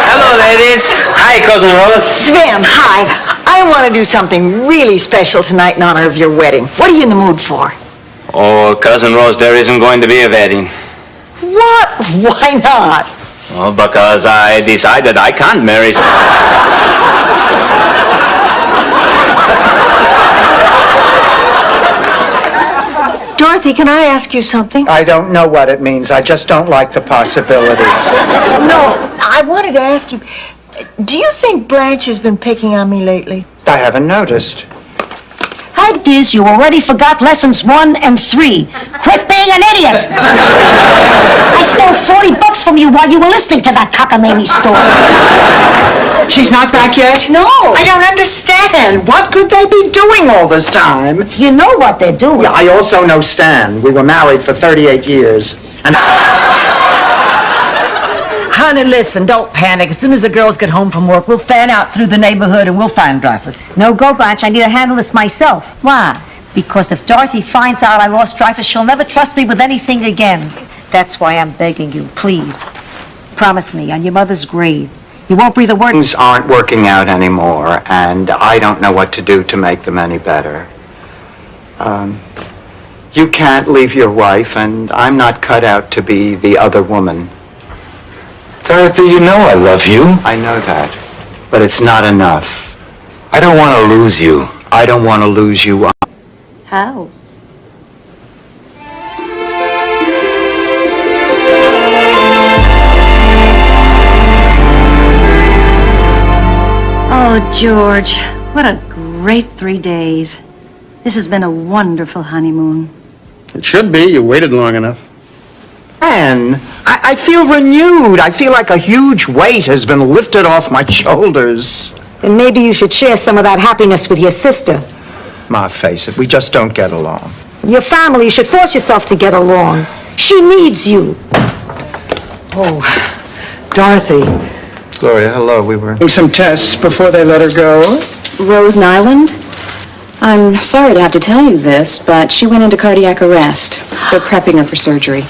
S13: Hello, ladies. Hi, Cousin Rose.
S2: Sven, hi. I want to do something really special tonight in honor of your wedding. What are you in the mood for?
S13: Oh, Cousin Rose, there isn't going to be a wedding.
S2: What? Why not?
S13: Well, because I decided I can't marry.
S2: Dorothy, can I ask you something?
S8: I don't know what it means. I just don't like the possibilities.
S2: No, I wanted to ask you, do you think Blanche has been picking on me lately?
S8: I haven't noticed.
S3: How diz you already forgot lessons 1 and 3. Quit being an idiot. I stole $40 from you while you were listening to that cockamamie story.
S8: She's not back yet?
S2: No.
S8: I don't understand. What could they be doing all this time?
S3: You know what they're doing.
S8: Yeah, I also know Stan. We were married for 38 years. And
S15: Honey, listen, don't panic. As soon as the girls get home from work, we'll fan out through the neighborhood and we'll find Dreyfus.
S3: No go, Blanche. I need to handle this myself.
S15: Why?
S3: Because if Dorothy finds out I lost Dreyfus, she'll never trust me with anything again. That's why I'm begging you, please. Promise me, on your mother's grave, you won't breathe a word.
S8: things aren't working out anymore, and I don't know what to do to make them any better. You can't leave your wife, and I'm not cut out to be the other woman.
S13: Dorothy, you know I love you.
S8: I know that, but it's not enough.
S13: I don't want to lose you.
S8: I don't want to lose you.
S7: How?
S17: Oh, George, what a great 3 days. This has been a wonderful honeymoon.
S9: It should be. You waited long enough.
S8: Anne, I feel renewed. I feel like a huge weight has been lifted off my shoulders.
S3: Then maybe you should share some of that happiness with your sister.
S8: Ma, face it, we just don't get along.
S3: Your family, you should force yourself to get along. She needs you.
S8: Oh, Dorothy, Gloria, hello. We were doing some tests before they let her go.
S18: Rose Nyland? I'm sorry to have to tell you this, but she went into cardiac arrest. They're prepping her for surgery.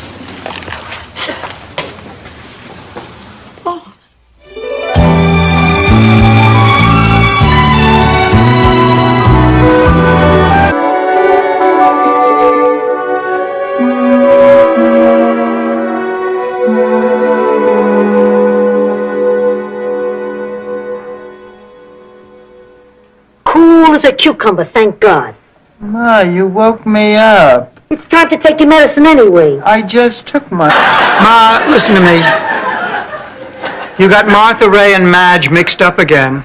S3: Cool as a cucumber, thank God.
S8: Ma, you woke me up.
S3: It's time to take your medicine anyway.
S8: I just took my... Ma, listen to me. You got Martha Ray and Madge mixed up again.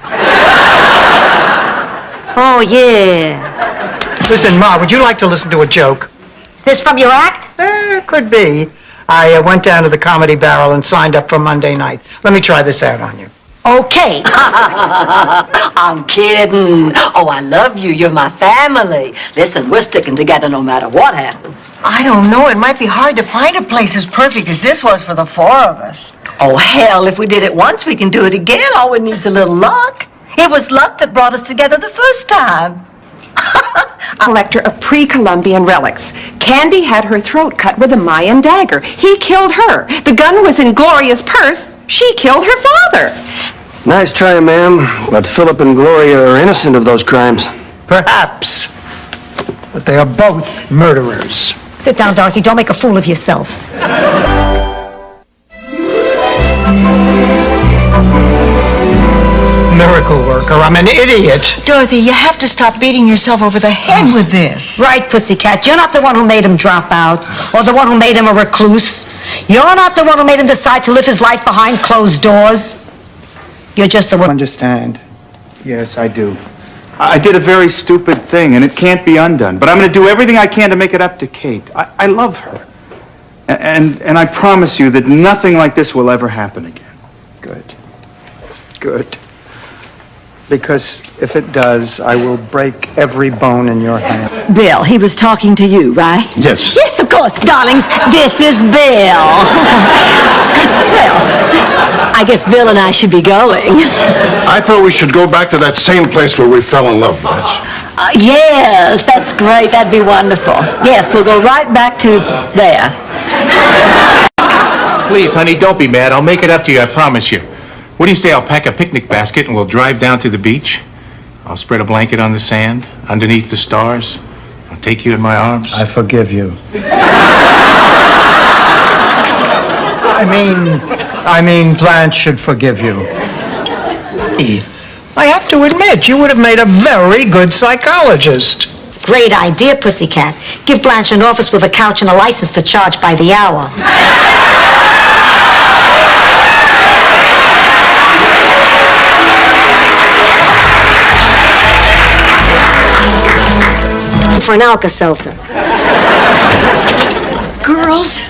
S3: Oh, yeah.
S8: Listen, Ma, would you like to listen to a joke?
S3: Is this from your act?
S8: Could be. I went down to the Comedy Barrel and signed up for Monday night. Let me try this out on you.
S3: Okay.
S15: I'm kidding. Oh, I love you. You're my family. Listen, we're sticking together no matter what happens.
S2: I don't know. It might be hard to find a place as perfect as this was for the four of us.
S15: Oh, hell, if we did it once, we can do it again. All we need's a little luck. It was luck that brought us together the first time.
S18: Collector of pre-Columbian relics. Candy had her throat cut with a Mayan dagger. He killed her. The gun was in Gloria's purse. She killed her father.
S13: Nice try, ma'am, but Philip and Gloria are innocent of those crimes.
S8: Perhaps. But they are both murderers.
S3: Sit down, Dorothy. Don't make a fool of yourself.
S8: Miracle worker. I'm an idiot.
S2: Dorothy, you have to stop beating yourself over the head with this.
S3: Right, Pussycat. You're not the one who made him drop out, or the one who made him a recluse. You're not the one who made him decide to live his life behind closed doors. You're just the one...
S19: Understand. Yes, I do. I did a very stupid thing, and it can't be undone. But I'm going to do everything I can to make it up to Kate. I love her. And I promise you that nothing like this will ever happen again.
S8: Good. Good. Because if it does, I will break every bone in your hand.
S15: Bill, he was talking to you, right?
S5: Yes.
S15: Yes, of course. Darlings, this is Bill. Well, I guess Bill and I should be going.
S5: I thought we should go back to that same place where we fell in love, Blanche.
S15: Yes, that's great. That'd be wonderful. Yes, we'll go right back to there.
S20: Please, honey, don't be mad. I'll make it up to you, I promise you. What do you say I'll pack a picnic basket and we'll drive down to the beach? I'll spread a blanket on the sand, underneath the stars. I'll take you in my arms.
S8: I forgive you. I mean, Blanche should forgive you. I have to admit, you would have made a very good psychologist.
S3: Great idea, Pussycat. Give Blanche an office with a couch and a license to charge by the hour. For an Alka-Seltzer.
S2: Girls,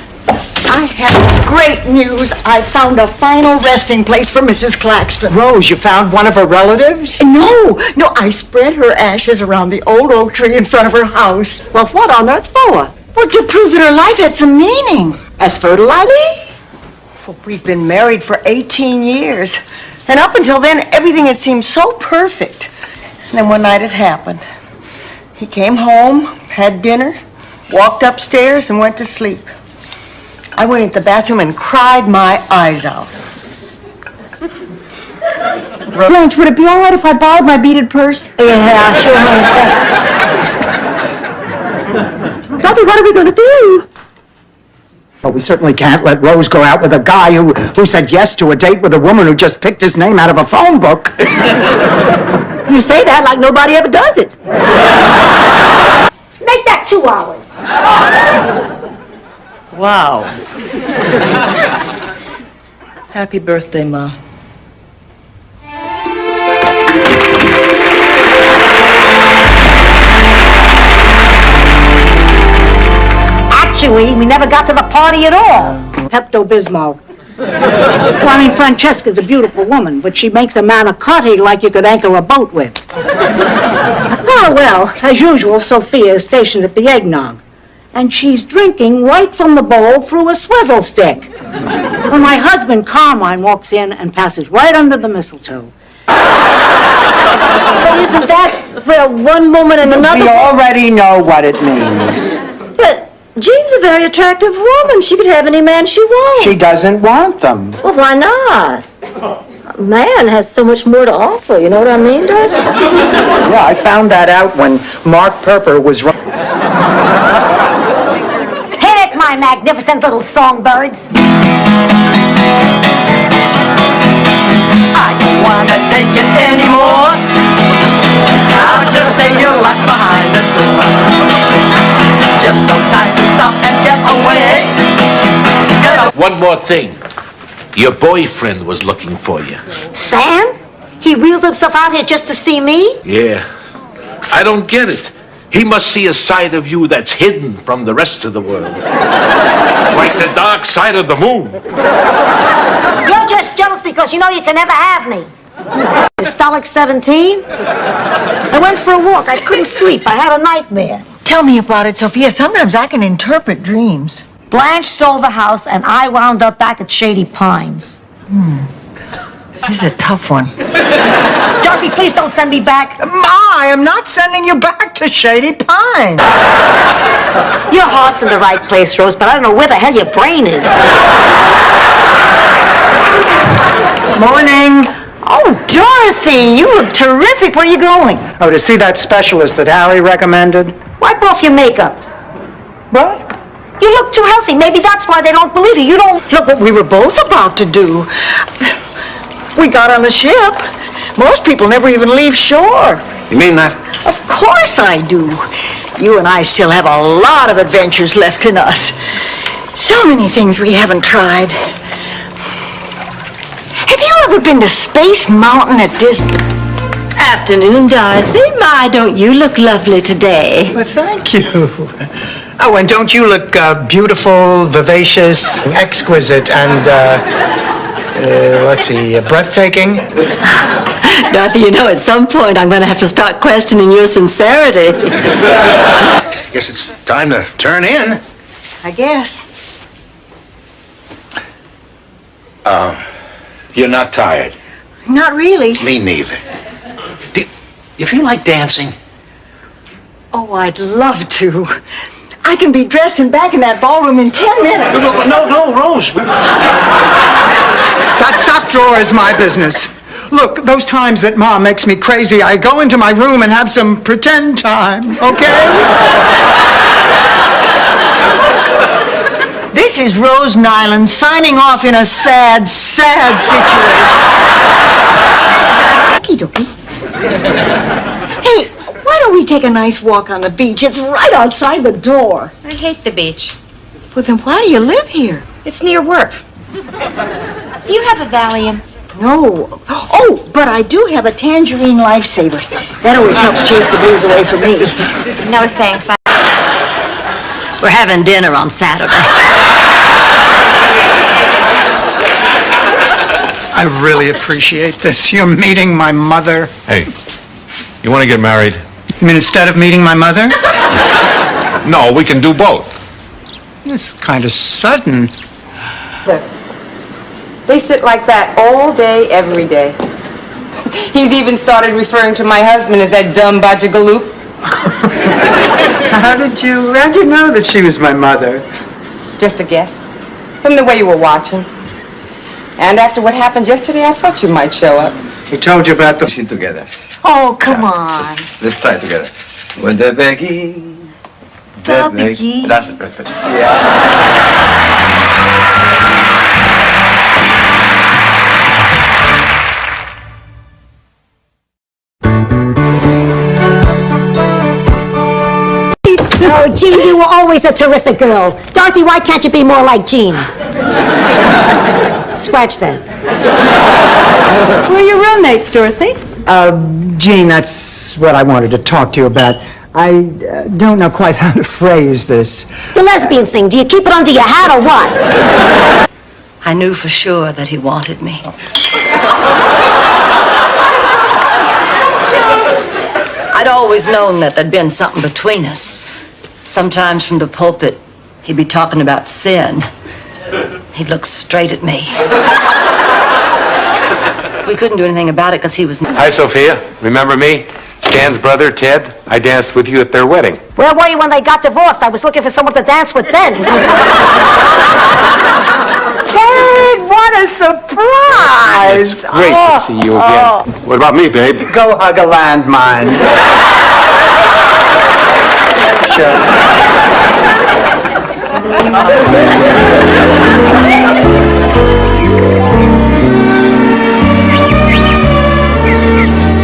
S2: I have great news. I found a final resting place for Mrs. Claxton.
S8: Rose, you found one of her relatives?
S2: No, I spread her ashes around the old oak tree in front of her house.
S3: Well, what on earth for?
S2: Well, to prove that her life had some meaning. As fertilizer? Well, we'd been married for 18 years. And up until then, everything had seemed so perfect. And then one night it happened. He came home, had dinner, walked upstairs, and went to sleep. I went into the bathroom and cried my eyes out. Blanche, would it be all right if I borrowed my beaded purse?
S3: Yeah, sure.
S2: Dorothy, what are we going to do?
S8: Well, we certainly can't let Rose go out with a guy who said yes to a date with a woman who just picked his name out of a phone book.
S3: You say that like nobody ever does it. Make that 2 hours.
S15: Wow. Happy birthday, Ma.
S3: Actually, we never got to the party at all. Pepto-Bismol. Well, I mean, Francesca's a beautiful woman, but she makes a manicotti like you could anchor a boat with. Oh, well, as usual, Sophia is stationed at the eggnog.
S7: and she's drinking right from the bowl through a swizzle stick. When my husband, Carmine, walks in and passes right under the mistletoe. But isn't that where one woman and another...
S8: We already know what it means.
S7: But Jean's a very attractive woman. She could have any man she wants.
S8: She doesn't want them.
S7: Well, why not? A man has so much more to offer, you know what I mean, Dorothy?
S8: Yeah, I found that out when Mark Perper was...
S3: Hit it, my magnificent little songbirds.
S21: I don't wanna take it anymore. I'll just lay your life behind the door. Just no time to stop and get away.
S13: One more thing. Your boyfriend was looking for you.
S3: Sam? He wheeled himself out here just to see me?
S13: Yeah. I don't get it. He must see a side of you that's hidden from the rest of the world. Like the dark side of the moon.
S3: You're just jealous because you know you can never have me. Is Stalag 17? I went for a walk. I couldn't sleep. I had a nightmare.
S2: Tell me about it, Sophia. Sometimes I can interpret dreams.
S3: Blanche sold the house, and I wound up back at Shady Pines.
S2: This is a tough one.
S3: Dorothy, please don't send me back.
S2: Ma, I am not sending you back to Shady Pines.
S3: Your heart's in the right place, Rose, but I don't know where the hell your brain is.
S8: Morning.
S2: Oh, Dorothy, you look terrific. Where are you going?
S8: Oh, to see that specialist that Harry recommended?
S3: Wipe off your makeup.
S8: What?
S3: You look too healthy. Maybe that's why they don't believe you. You don't...
S2: Look what we were both about to do. We got on the ship. Most people never even leave shore.
S6: You mean that?
S2: Of course I do. You and I still have a lot of adventures left in us. So many things we haven't tried. Have you ever been to Space Mountain at Disney?
S15: Afternoon, Dorothy. My, don't you look lovely today.
S8: Well, thank you. Oh, and don't you look beautiful, vivacious, exquisite, and, let's see, breathtaking?
S15: Dorothy, you know, at some point I'm going to have to start questioning your sincerity.
S9: Guess it's time to turn in.
S2: I guess.
S9: You're not tired.
S2: Not really.
S9: Me neither. Do you feel like dancing?
S2: Oh, I'd love to. I can be dressed and back in that ballroom in 10 minutes.
S9: No, Rose.
S8: That sock drawer is my business. Look, those times that Mom makes me crazy, I go into my room and have some pretend time, okay?
S2: This is Rose Nyland signing off in a sad, sad situation. Okie dokie. Hey, why don't we take a nice walk on the beach? It's right outside the door.
S11: I hate the beach.
S2: Well, then why do you live here?
S11: It's near work. Do you have a Valium?
S2: No. Oh, but I do have a Tangerine Lifesaver. That always helps chase the blues away from me.
S11: No, thanks.
S15: We're having dinner on Saturday.
S8: I really appreciate this. You're meeting my mother.
S12: Hey, you want to get married?
S8: You mean instead of meeting my mother?
S12: No, we can do both.
S8: It's kind of sudden.
S18: They sit like that all day, every day. He's even started referring to my husband as that dumb Bajagaloop.
S8: How'd you know that she was my mother?
S18: Just a guess. From the way you were watching. And after what happened yesterday, I thought you might show up.
S8: He told you about the...
S22: Sing together.
S2: Oh, come on.
S22: Let's try it together. When the begin, the begin. That's it, perfect.
S3: Oh, Jean, you were always a terrific girl. Dorothy, why can't you be more like Jean? Scratch that.
S18: Who are your roommates, Dorothy?
S8: Jean, that's what I wanted to talk to you about. I don't know quite how to phrase this.
S3: The lesbian thing, do you keep it under your hat or what?
S15: I knew for sure that he wanted me. I'd always known that there'd been something between us. Sometimes from the pulpit, he'd be talking about sin. He'd look straight at me. We couldn't do anything about it because he was...
S12: Hi, Sophia. Remember me? Stan's brother, Ted. I danced with you at their wedding.
S3: Where were you when they got divorced? I was looking for someone to dance with then.
S2: Ted, what a surprise!
S12: It's great to see you again. What about me, babe?
S8: Go hug a landmine.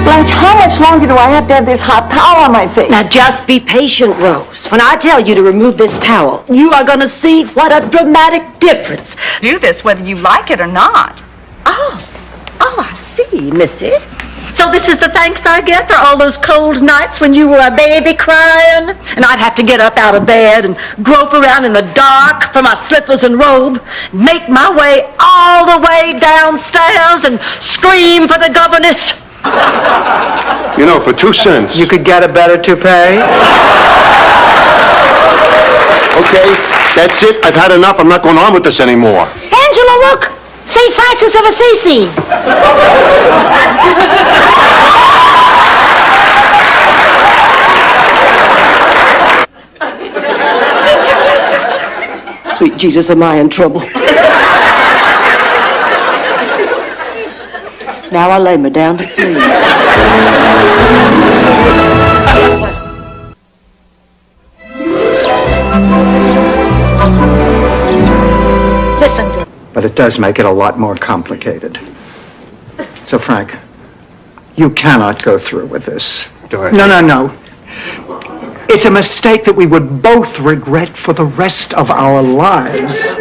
S2: Blanche, how much longer do I have to have this hot towel on my face?
S7: Now just be patient, Rose. When I tell you to remove this towel, you are going to see what a dramatic difference.
S18: Do this whether you like it or not.
S7: Oh, I see, Missy. So this is the thanks I get for all those cold nights when you were a baby crying? And I'd have to get up out of bed and grope around in the dark for my slippers and robe, make my way all the way downstairs and scream for the governess.
S9: You know, for 2 cents.
S8: You could get a better toupee.
S9: Okay, that's it. I've had enough. I'm not going on with this anymore.
S3: Angela, look! St. Francis of Assisi!
S7: Sweet Jesus, am I in trouble? Now I lay me down to sleep.
S3: Listen to
S8: But it does make it a lot more complicated. So, Frank, you cannot go through with this. No. It's a mistake that we would both regret for the rest of our lives.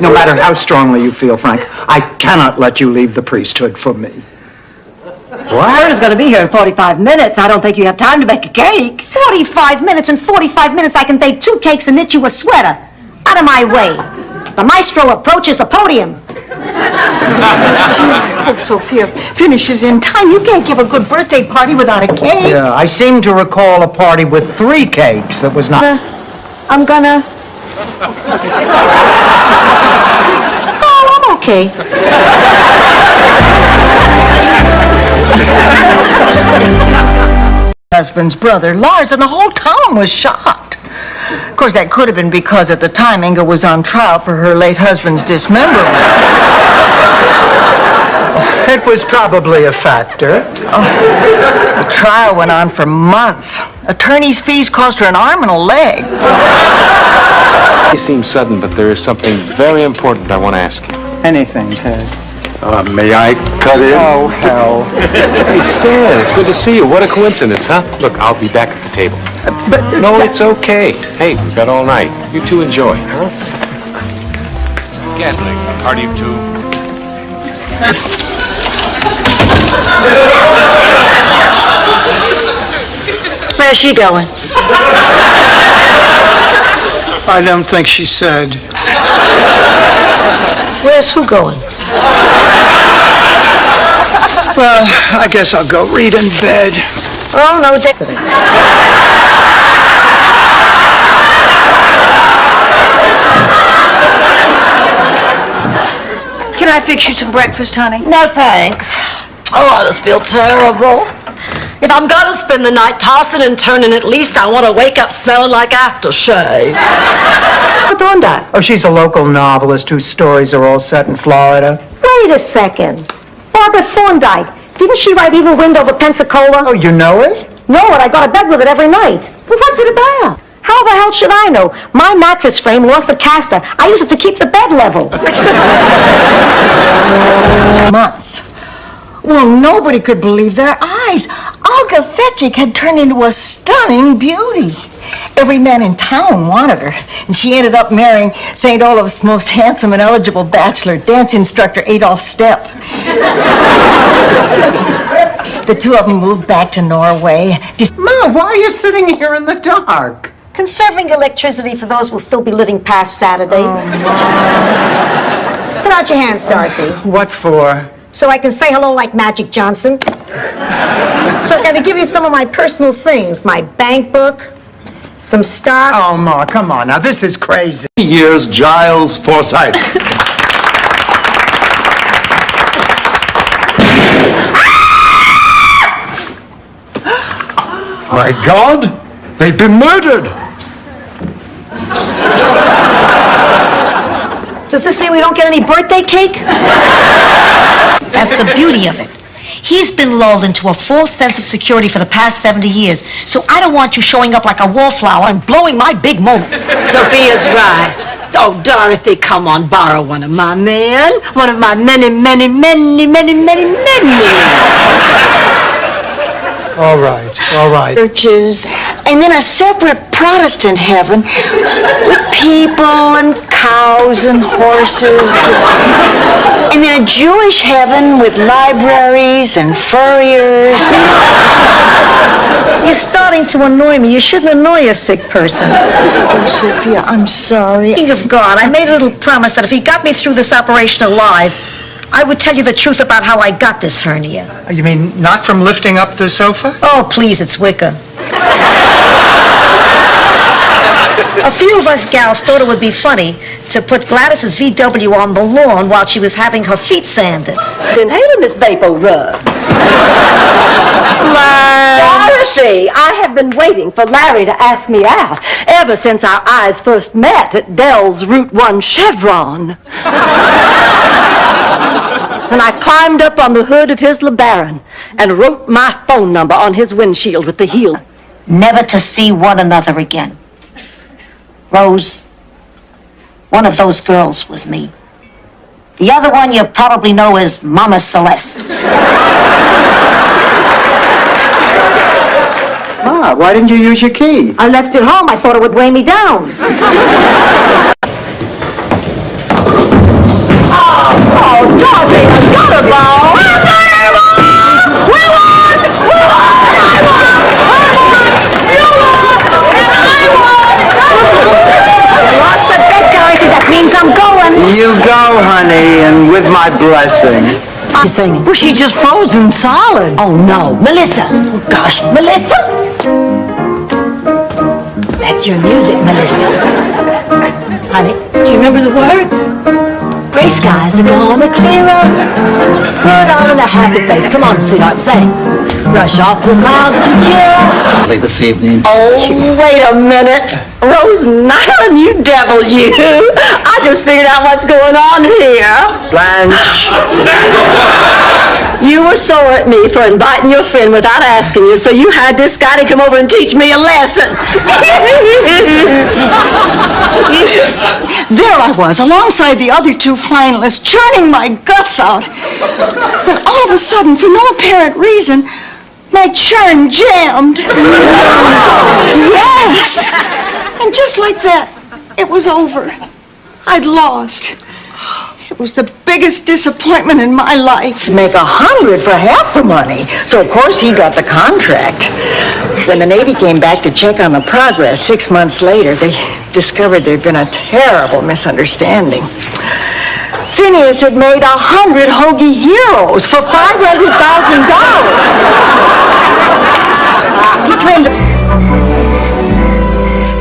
S8: No matter how strongly you feel, Frank, I cannot let you leave the priesthood for me.
S7: Kurt is going to be here in 45 minutes. I don't think you have time to bake a cake.
S3: 45 minutes. In 45 minutes, I can bake 2 cakes and knit you a sweater. Out of my way. The maestro approaches the podium.
S2: I hope Sophia finishes in time. You can't give a good birthday party without a cake.
S4: Yeah, I seem to recall a party with 3 cakes that was not...
S3: I'm gonna... Oh, I'm okay.
S2: Husband's brother, Lars, and the whole town was shocked. Of course, that could have been because at the time Inga was on trial for her late husband's dismemberment.
S4: It was probably a factor.
S2: The trial went on for months. Attorney's fees cost her an arm and a leg.
S12: It seems sudden, but there is something very important I want to ask you.
S8: Anything, Ted.
S9: May I cut in?
S8: Oh, hell.
S12: Hey, Stan, it's good to see you. What a coincidence, huh? Look, I'll be back at the table. No, it's okay. Hey, we've got all night. You two enjoy, huh?
S13: Gatling, party of 2.
S3: Where's she going?
S4: I don't think she said.
S3: Where's who going?
S4: Well, I guess I'll go read in bed.
S3: Oh, no,
S2: Can I fix you some breakfast, honey?
S7: No, thanks. Oh, I just feel terrible. If I'm gonna spend the night tossing and turning, at least I want to wake up smelling like aftershave. Thorndike.
S4: Oh, she's a local novelist whose stories are all set in Florida.
S3: Wait a second. Barbara Thorndike. Didn't she write Evil Wind over Pensacola?
S4: Oh, you know it?
S3: Know it. I go to bed with it every night. Well, what's it about? How the hell should I know? My mattress frame lost a caster. I use it to keep the bed level.
S2: Months. Well, nobody could believe their eyes. Olga Fetchik had turned into a stunning beauty. Every man in town wanted her, and she ended up marrying St. Olaf's most handsome and eligible bachelor, dance instructor Adolf Stepp. The two of them moved back to Norway.
S8: Ma, why are you sitting here in the dark?
S3: Conserving electricity for those who will still be living past Saturday. Put out your hands, Dorothy.
S4: What for?
S3: So I can say hello like Magic Johnson. So I'm going to give you some of my personal things. My bank book, some stocks.
S4: Oh, Ma, come on now. This is crazy.
S1: Years Giles Forsythe.
S9: My God, they've been murdered.
S3: Does this mean we don't get any birthday cake? That's the beauty of it. He's been lulled into a false sense of security for the past 70 years, so I don't want you showing up like a wallflower and blowing my big moment.
S15: Sophia's right. Oh, Dorothy, come on, borrow one of my men. One of my many.
S4: All right.
S2: Churches, and then a separate Protestant heaven with people and cows and horses. And then a Jewish heaven with libraries and furriers.
S3: You're starting to annoy me. You shouldn't annoy a sick person.
S2: Oh, Sophia, I'm sorry.
S3: Speaking of God, I made a little promise that if he got me through this operation alive, I would tell you the truth about how I got this hernia.
S4: You mean not from lifting up the sofa?
S3: Oh, please, it's Wicca. A few of us gals thought it would be funny to put Gladys's VW on the lawn while she was having her feet sanded.
S15: Inhale Miss Vapor Rub. Dorothy, I have been waiting for Larry to ask me out ever since our eyes first met at Dell's Route 1 Chevron. And I climbed up on the hood of his LeBaron and wrote my phone number on his windshield with the heel.
S3: Never to see one another again. Rose, one of those girls was me. The other one you probably know as Mama Celeste.
S8: Ma, why didn't you use your key?
S3: I left it home. I thought it would weigh me down.
S15: Oh, Dorothy, I got a ball! I got a ball! We won! I won! You lost! And I won!
S3: You lost the bet, Dorothy. That means I'm going.
S8: You go, honey, and with my blessing.
S3: You're singing. Well, she's just frozen solid. Oh, no. Melissa. Oh, gosh. Melissa? That's your music, Melissa. Honey, do you remember the words? Gray skies are gonna clear up. Put on a happy face. Come on, sweetheart, sing. Brush off the clouds and cheer up.
S1: Late this evening.
S15: Oh, wait a minute. Rose Nyland, you devil, you. I just figured out what's going on here.
S8: Blanche.
S15: You were sore at me for inviting your friend without asking you, so you had this guy to come over and teach me a lesson.
S2: There I was, alongside the other two finalists, churning my guts out. When all of a sudden, for no apparent reason, my churn jammed. Yes! And just like that, it was over. I'd lost. It was the biggest disappointment in my life. Make 100 for half the money. So, of course, he got the contract. When the Navy came back to check on the progress 6 months later, they discovered there'd been a terrible misunderstanding. Phineas had made 100 Hoagie Heroes for $500,000. He claimed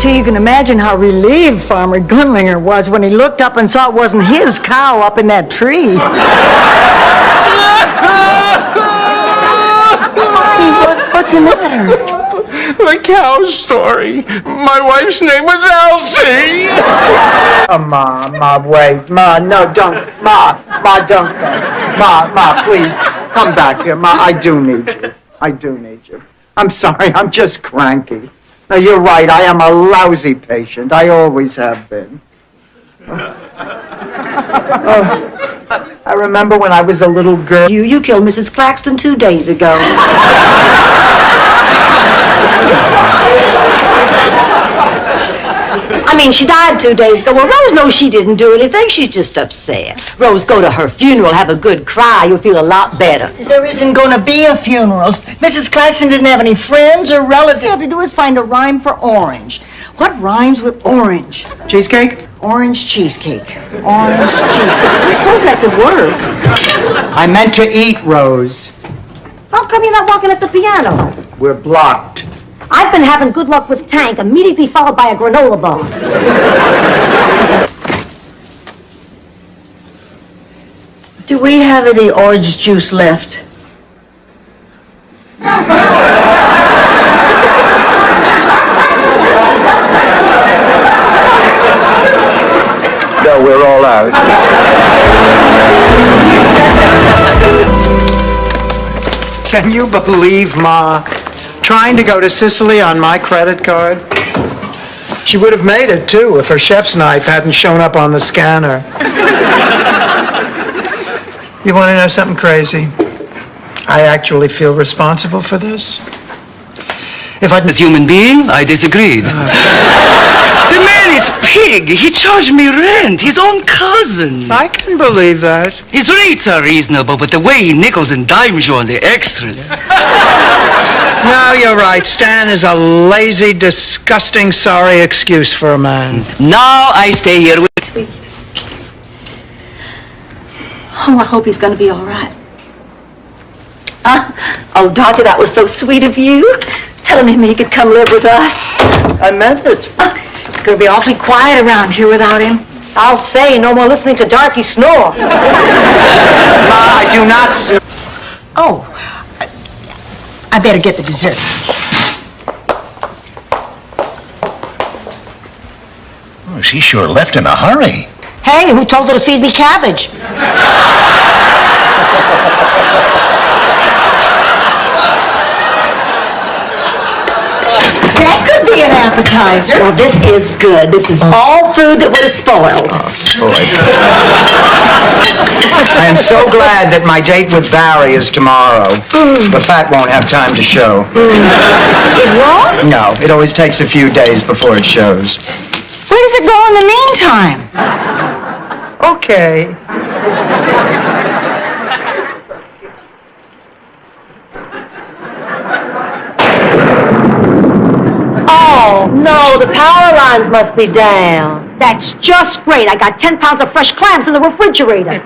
S2: So you can imagine how relieved Farmer Gunlinger was when he looked up and saw it wasn't his cow up in that tree. What's the matter?
S13: The cow story. My wife's name was Elsie.
S8: Ma, wait. Ma, no, don't. Ma, don't go. Ma, please, come back here. Ma, I do need you. I do need you. I'm sorry, I'm just cranky. No, you're right, I am a lousy patient. I always have been. I remember when I was a little girl.
S3: You killed Mrs. Claxton 2 days ago. I mean, she died 2 days ago. Well, Rose knows she didn't do anything. She's just upset.
S15: Rose, go to her funeral, have a good cry. You'll feel a lot better.
S2: There isn't going to be a funeral. Mrs. Claxton didn't have any friends or relatives. All you have to do is find a rhyme for orange. What rhymes with orange?
S8: Cheesecake?
S2: Orange cheesecake. Orange cheesecake. I suppose that could work.
S8: I meant to eat, Rose.
S3: How come you're not walking at the piano?
S8: We're blocked.
S3: I've been having good luck with Tank, immediately followed by a granola bar.
S7: Do we have any orange juice left?
S22: No, we're all out.
S4: Can you believe Ma trying to go to Sicily on my credit card? She would have made it, too, if her chef's knife hadn't shown up on the scanner. You want to know something crazy? I actually feel responsible for this. If I'd...
S22: As human being, I disagreed. The man is pig. He charged me rent. His own cousin.
S4: I can believe that.
S22: His rates are reasonable, but the way he nickels and dimes you on the extras.
S4: No, you're right. Stan is a lazy, disgusting, sorry excuse for a man.
S22: Now I stay here with...
S7: Oh, I hope he's going to be all right. Oh, Dorothy, that was so sweet of you. Telling him he could come live with us.
S4: I meant it.
S2: It's going to be awfully quiet around here without him.
S3: I'll say, no more listening to Dorothy snore.
S4: Ma, I do not...
S2: Oh, I better get the dessert.
S10: Oh, she sure left in a hurry.
S3: Hey, who told her to feed me cabbage?
S2: That could be an appetizer.
S7: Well, this is good. This is all food that would have spoiled.
S4: I am so glad that my date with Barry is tomorrow. The fat won't have time to show.
S2: It won't?
S4: No, it always takes a few days before it shows.
S2: Where does it go in the meantime?
S4: Okay.
S7: Oh, no, the power lines must be down.
S3: That's just great. I got 10 pounds of fresh clams in the refrigerator.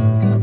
S21: Bye.